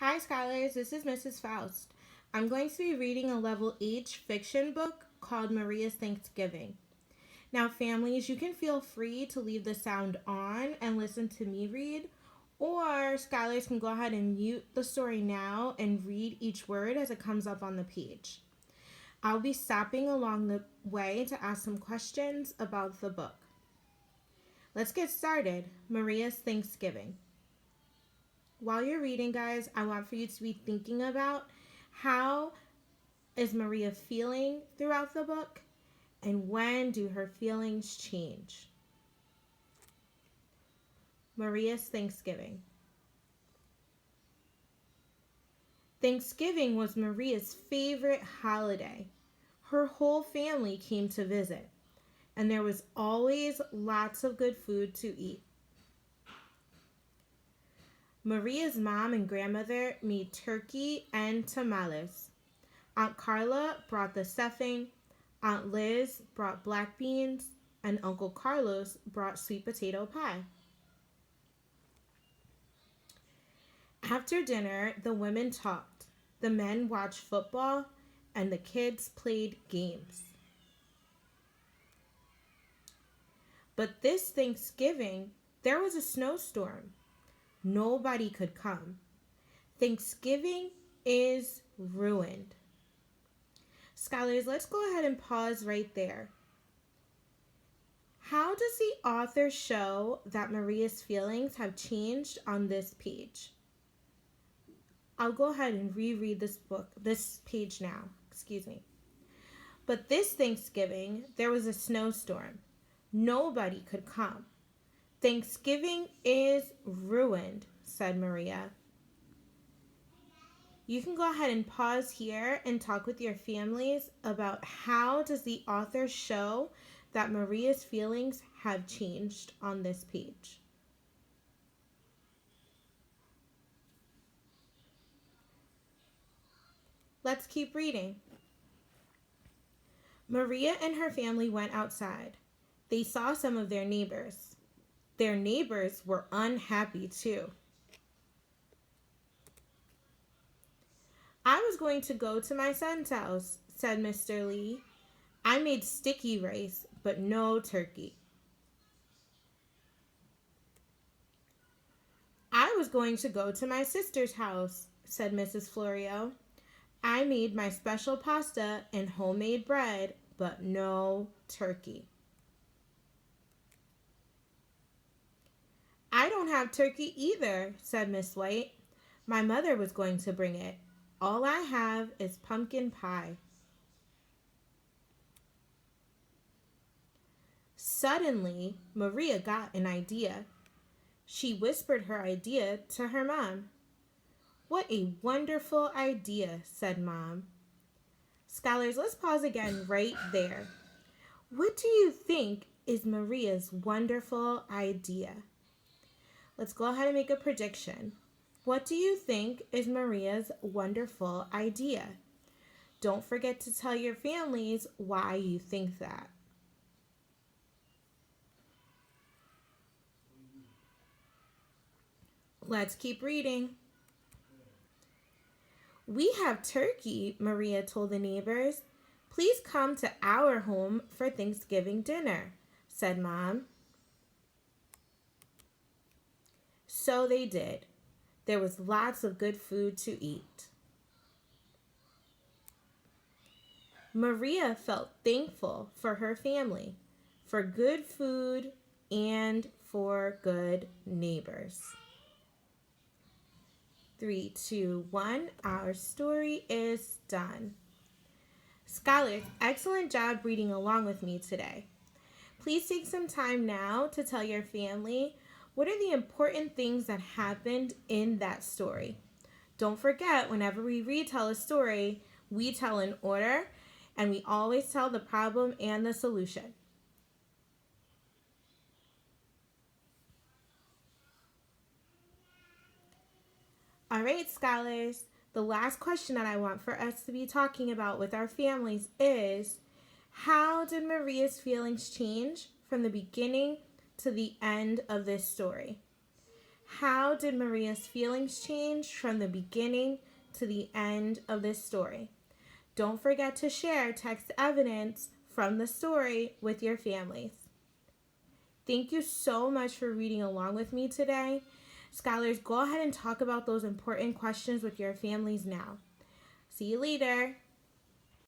Hi, scholars. This is Mrs. Faust. I'm going to be reading a level H fiction book called Maria's Thanksgiving. Now, families, you can feel free to leave the sound on and listen to me read, or scholars can go ahead and mute the story now and read each word as it comes up on the page. I'll be stopping along the way to ask some questions about the book. Let's get started. Maria's Thanksgiving. While you're reading, guys, I want for you to be thinking about how is Maria feeling throughout the book and when do her feelings change. Maria's Thanksgiving. Thanksgiving was Maria's favorite holiday. Her whole family came to visit, and there was always lots of good food to eat. Maria's mom and grandmother made turkey and tamales. Aunt Carla brought the stuffing, Aunt Liz brought black beans, and Uncle Carlos brought sweet potato pie. After dinner, the women talked, the men watched football, and the kids played games. But this Thanksgiving, there was a snowstorm. Nobody could come. Thanksgiving is ruined. Scholars, let's go ahead and pause right there. How does the author show that Maria's feelings have changed on this page? I'll go ahead and reread this page now. But this Thanksgiving, there was a snowstorm. Nobody could come. Thanksgiving is ruined, said Maria. You can go ahead and pause here and talk with your families about how does the author show that Maria's feelings have changed on this page. Let's keep reading. Maria and her family went outside. They saw some of their neighbors. Their neighbors were unhappy too. I was going to go to my son's house, said Mr. Lee. I made sticky rice, but no turkey. I was going to go to my sister's house, said Mrs. Florio. I made my special pasta and homemade bread, but no turkey. I don't have turkey either, said Miss White. My mother was going to bring it. All I have is pumpkin pie. Suddenly, Maria got an idea. She whispered her idea to her mom. What a wonderful idea, said Mom. Scholars, let's pause again right there. What do you think is Maria's wonderful idea? Let's go ahead and make a prediction. What do you think is Maria's wonderful idea? Don't forget to tell your families why you think that. Let's keep reading. We have turkey, Maria told the neighbors. Please come to our home for Thanksgiving dinner, said Mom. So they did. There was lots of good food to eat. Maria felt thankful for her family, for good food, and for good neighbors. 3, 2, 1, our story is done. Scholars, excellent job reading along with me today. Please take some time now to tell your family what are the important things that happened in that story. Don't forget, whenever we retell a story, we tell in order, and we always tell the problem and the solution. All right, scholars, the last question that I want for us to be talking about with our families is, how did Maria's feelings change from the beginning to the end of this story? How did Maria's feelings change from the beginning to the end of this story? Don't forget to share text evidence from the story with your families. Thank you so much for reading along with me today. Scholars, go ahead and talk about those important questions with your families now. See you later.